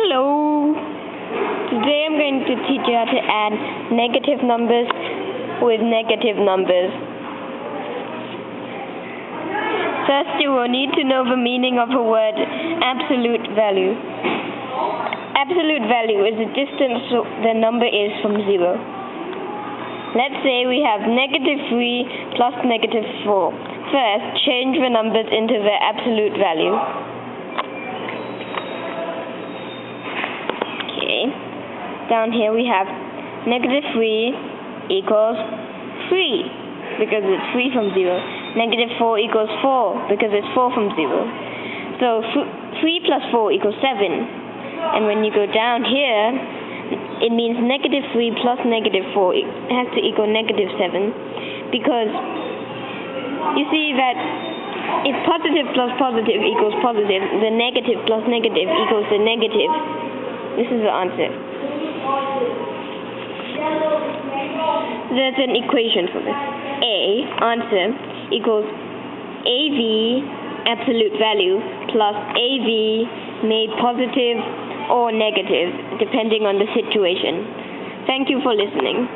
Hello! Today I'm going to teach you how to add negative numbers with negative numbers. First, you will need to know the meaning of the word absolute value. Absolute value is the distance the number is from zero. Let's say we have -3 plus -4. First, change the numbers into their absolute value. Down here we have -3 equals 3 because it's 3 from 0. -4 equals 4 because it's 4 from 0. So 3 plus 4 equals 7. And when you go down here, it means -3 plus -4 has to equal -7 because you see that if positive plus positive equals positive, the negative plus negative equals the negative. This is the answer. There's an equation for this. Answer equals AV absolute value plus AV made positive or negative depending on the situation. Thank you for listening.